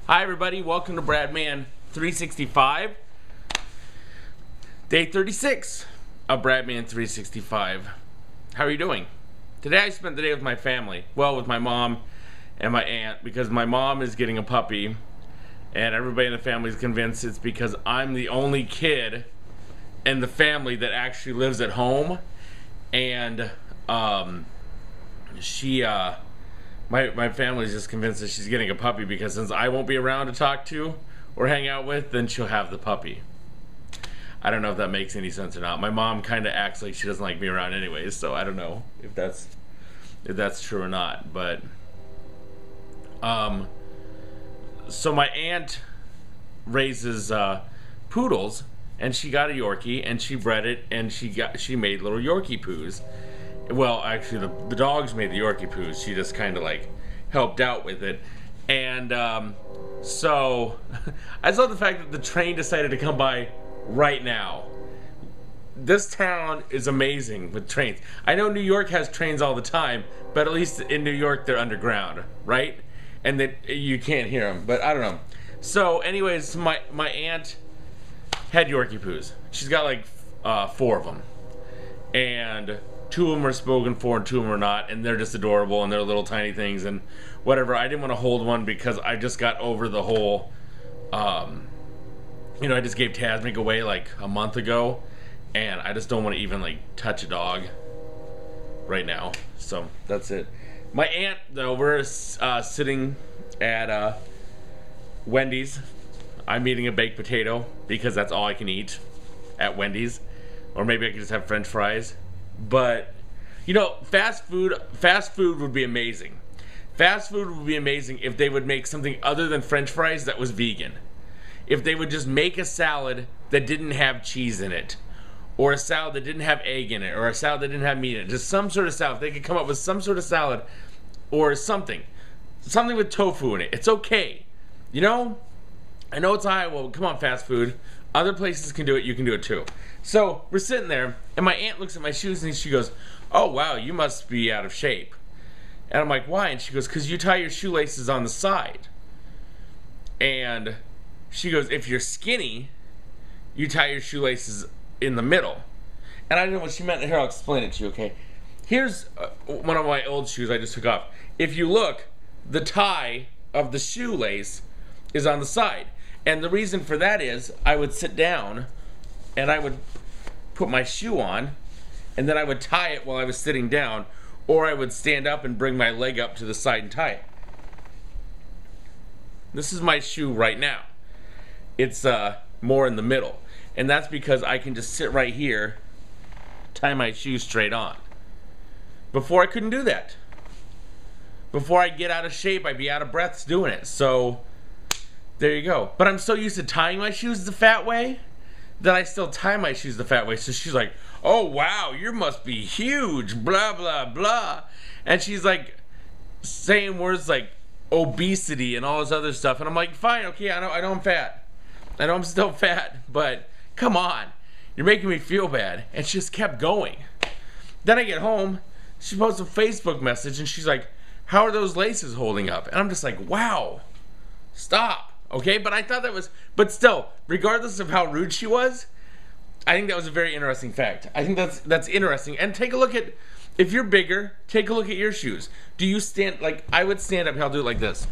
Hi everybody, welcome to Bradman365, day 36 of Bradman365. How are you doing? Today I spent the day with my family, well, with my mom and my aunt, because my mom is getting a puppy and everybody in the family is convinced it's because I'm the only kid in the family that actually lives at home, and my family's just convinced that she's getting a puppy because since I won't be around to talk to or hang out with, then she'll have the puppy. I don't know if that makes any sense or not. My mom kind of acts like she doesn't like me around anyways, so I don't know if that's true or not. But so my aunt raises poodles, and she got a Yorkie and she bred it, and she made little Yorkie poos. Well, actually, the dogs made the Yorkie poos. She just kind of like helped out with it. And so I just love the fact that the train decided to come by right now. This town is amazing with trains. I know New York has trains all the time, but at least in New York they're underground, right? And then you can't hear them, but I don't know. So anyways, my aunt had Yorkie poos. She's got like 4 of them. And 2 of them are spoken for and 2 of them are not, and they're just adorable, and they're little tiny things and whatever. I didn't want to hold one because I just got over the whole, I just gave Tasmic away like a month ago, and I just don't want to even like touch a dog right now. So that's it. My aunt, though, we're sitting at Wendy's. I'm eating a baked potato because that's all I can eat at Wendy's, or maybe I could just have French fries. But fast food would be amazing. Fast food would be amazing if they would make something other than French fries that was vegan. If they would just make a salad that didn't have cheese in it, or a salad that didn't have egg in it, or a salad that didn't have meat in it, just some sort of salad. If they could come up with some sort of salad or something with tofu in it, it's okay. I know it's high. Well, come on, fast food. Other places can do it, you can do it too. So we're sitting there, and my aunt looks at my shoes and she goes, "Oh wow, you must be out of shape." And I'm like, "Why?" And she goes, "'Cause you tie your shoelaces on the side." And she goes, "If you're skinny, you tie your shoelaces in the middle." And I didn't know what she meant. Here, I'll explain it to you, okay? Here's one of my old shoes I just took off. If you look, the tie of the shoelace is on the side. And the reason for that is I would sit down and I would put my shoe on, and then I would tie it while I was sitting down, or I would stand up and bring my leg up to the side and tie it. This is my shoe right now. It's more in the middle, and that's because I can just sit right here, tie my shoe straight on. Before I couldn't do that. Before I get out of shape, I'd be out of breath doing it. So there you go. But I'm so used to tying my shoes the fat way that I still tie my shoes the fat way. So she's like, "Oh wow, you must be huge, blah blah blah," and she's like saying words like obesity and all this other stuff, and I'm like, fine, okay, I know I'm fat, I know I'm still fat, but come on, you're making me feel bad. And she just kept going. Then I get home, she posts a Facebook message and she's like, "How are those laces holding up?" And I'm just like, wow, stop. Okay, but I thought that was, but still, regardless of how rude she was, I think that was a very interesting fact. I think that's interesting. And take a look at, if you're bigger, take a look at your shoes. Do you stand, like, I would stand up here, I'll do it like this.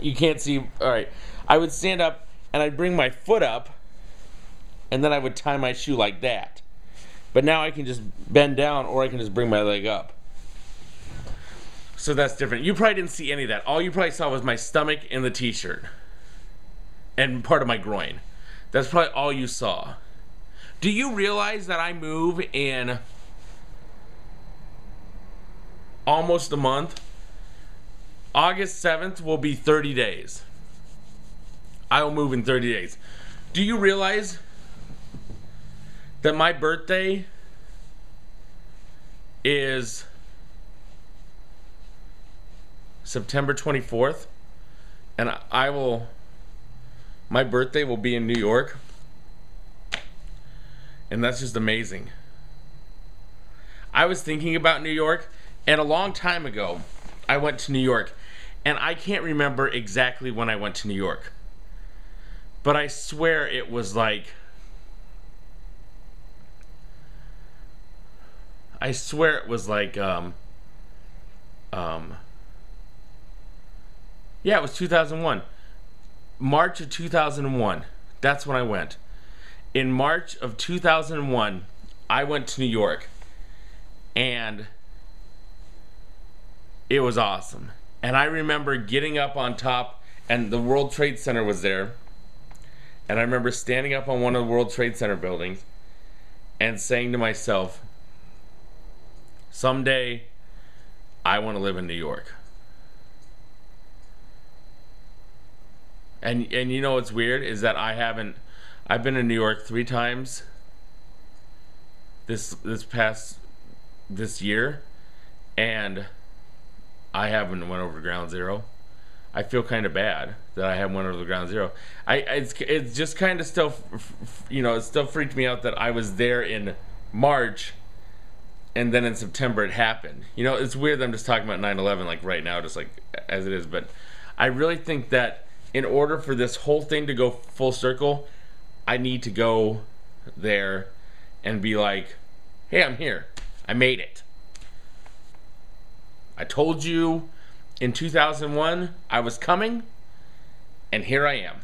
You can't see, all right. I would stand up and I'd bring my foot up, and then I would tie my shoe like that. But now I can just bend down, or I can just bring my leg up. So that's different. You probably didn't see any of that. All you probably saw was my stomach and the t-shirt. And part of my groin. That's probably all you saw. Do you realize that I move in almost a month? August 7th will be 30 days. I will move in 30 days. Do you realize that my birthday is September 24th? And my birthday will be in New York, and that's just amazing. I was thinking about New York, and a long time ago, I went to New York, And I can't remember exactly when I went to New York, but I swear it was like, yeah, it was 2001. March of 2001. That's when I went. In March of 2001, I went to New York, and it was awesome. And I remember getting up on top, and the World Trade Center was there. And I remember standing up on one of the World Trade Center buildings and saying to myself, someday I want to live in New York. And you know what's weird is that I've been in New York 3 times this year, and I haven't went over Ground Zero. I feel kind of bad that I haven't went over the Ground Zero. It's just kind of still, it still freaked me out that I was there in March, and then in September it happened. It's weird that I'm just talking about 9/11 like right now, just like as it is. But I really think that in order for this whole thing to go full circle, I need to go there and be like, hey, I'm here. I made it. I told you in 2001 I was coming, and here I am.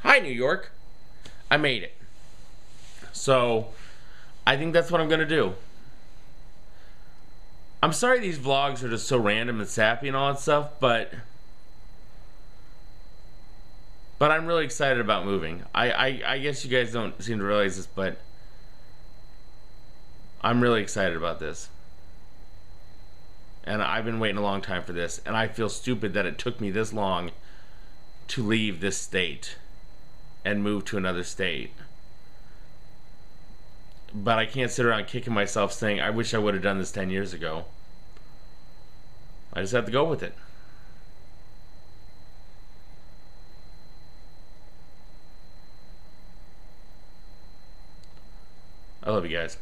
Hi, New York. I made it. So I think that's what I'm going to do. I'm sorry these vlogs are just so random and sappy and all that stuff, but I'm really excited about moving. I guess you guys don't seem to realize this, but I'm really excited about this. And I've been waiting a long time for this, and I feel stupid that it took me this long to leave this state and move to another state. But I can't sit around kicking myself saying, I wish I would have done this 10 years ago. I just have to go with it. I love you guys.